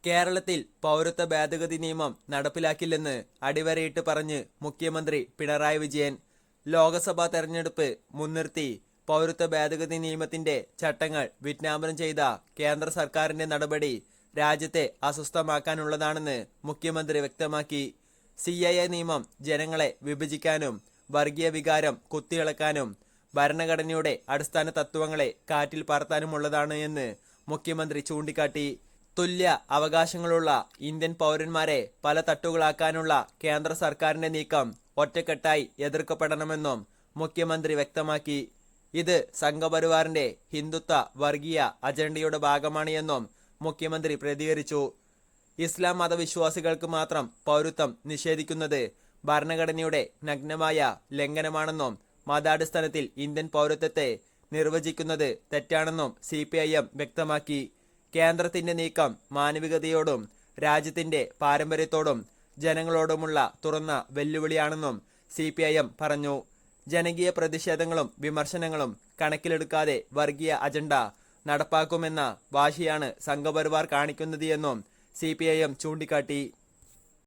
കേരളത്തിൽ പൗരത്വ ഭേദഗതി നിയമം നടപ്പിലാക്കില്ലെന്ന് അടിവരയിട്ട് പറഞ്ഞ് മുഖ്യമന്ത്രി പിണറായി വിജയൻ. ലോക്സഭാ തെരഞ്ഞെടുപ്പ് മുൻനിർത്തി പൗരത്വ ഭേദഗതി നിയമത്തിന്റെ ചട്ടങ്ങൾ വിജ്ഞാപനം ചെയ്ത കേന്ദ്ര സർക്കാരിന്റെ നടപടി രാജ്യത്തെ അസ്വസ്ഥമാക്കാനുള്ളതാണെന്ന് മുഖ്യമന്ത്രി വ്യക്തമാക്കി. CAA നിയമം ജനങ്ങളെ വിഭജിക്കാനും വർഗീയ വികാരം കുത്തിയിളക്കാനും ഭരണഘടനയുടെ അടിസ്ഥാന തത്വങ്ങളെ കാറ്റിൽ പറത്താനുമുള്ളതാണ് എന്ന് മുഖ്യമന്ത്രി ചൂണ്ടിക്കാട്ടി. തുല്യ അവകാശങ്ങളുള്ള ഇന്ത്യൻ പൗരന്മാരെ പല തട്ടുകളാക്കാനുള്ള കേന്ദ്ര സർക്കാരിന്റെ നീക്കം ഒറ്റക്കെട്ടായി എതിർക്കപ്പെടണമെന്നും മുഖ്യമന്ത്രി വ്യക്തമാക്കി. ഇത് സംഘപരിവാറിന്റെ ഹിന്ദുത്വ വർഗീയ അജണ്ടയുടെ ഭാഗമാണ് എന്നും മുഖ്യമന്ത്രി പ്രതികരിച്ചു. ഇസ്ലാം മതവിശ്വാസികൾക്ക് മാത്രം പൗരത്വം നിഷേധിക്കുന്നത് ഭരണഘടനയുടെ നഗ്നമായ ലംഘനമാണെന്നും മതാടിസ്ഥാനത്തിൽ ഇന്ത്യൻ പൗരത്വത്തെ നിർവചിക്കുന്നത് തെറ്റാണെന്നും CPIM വ്യക്തമാക്കി. കേന്ദ്രത്തിന്റെ നീക്കം മാനവികതയോടും രാജ്യത്തിന്റെ പാരമ്പര്യത്തോടും ജനങ്ങളോടുമുള്ള തുറന്ന വെല്ലുവിളിയാണെന്നും CPIM പറഞ്ഞു. ജനകീയ പ്രതിഷേധങ്ങളും വിമർശനങ്ങളും കണക്കിലെടുക്കാതെ വർഗീയ അജണ്ട നടപ്പാക്കുമെന്ന വാശിയാണ് സംഘപരിവാർ കാണിക്കുന്നത് എന്നും CPIM ചൂണ്ടിക്കാട്ടി.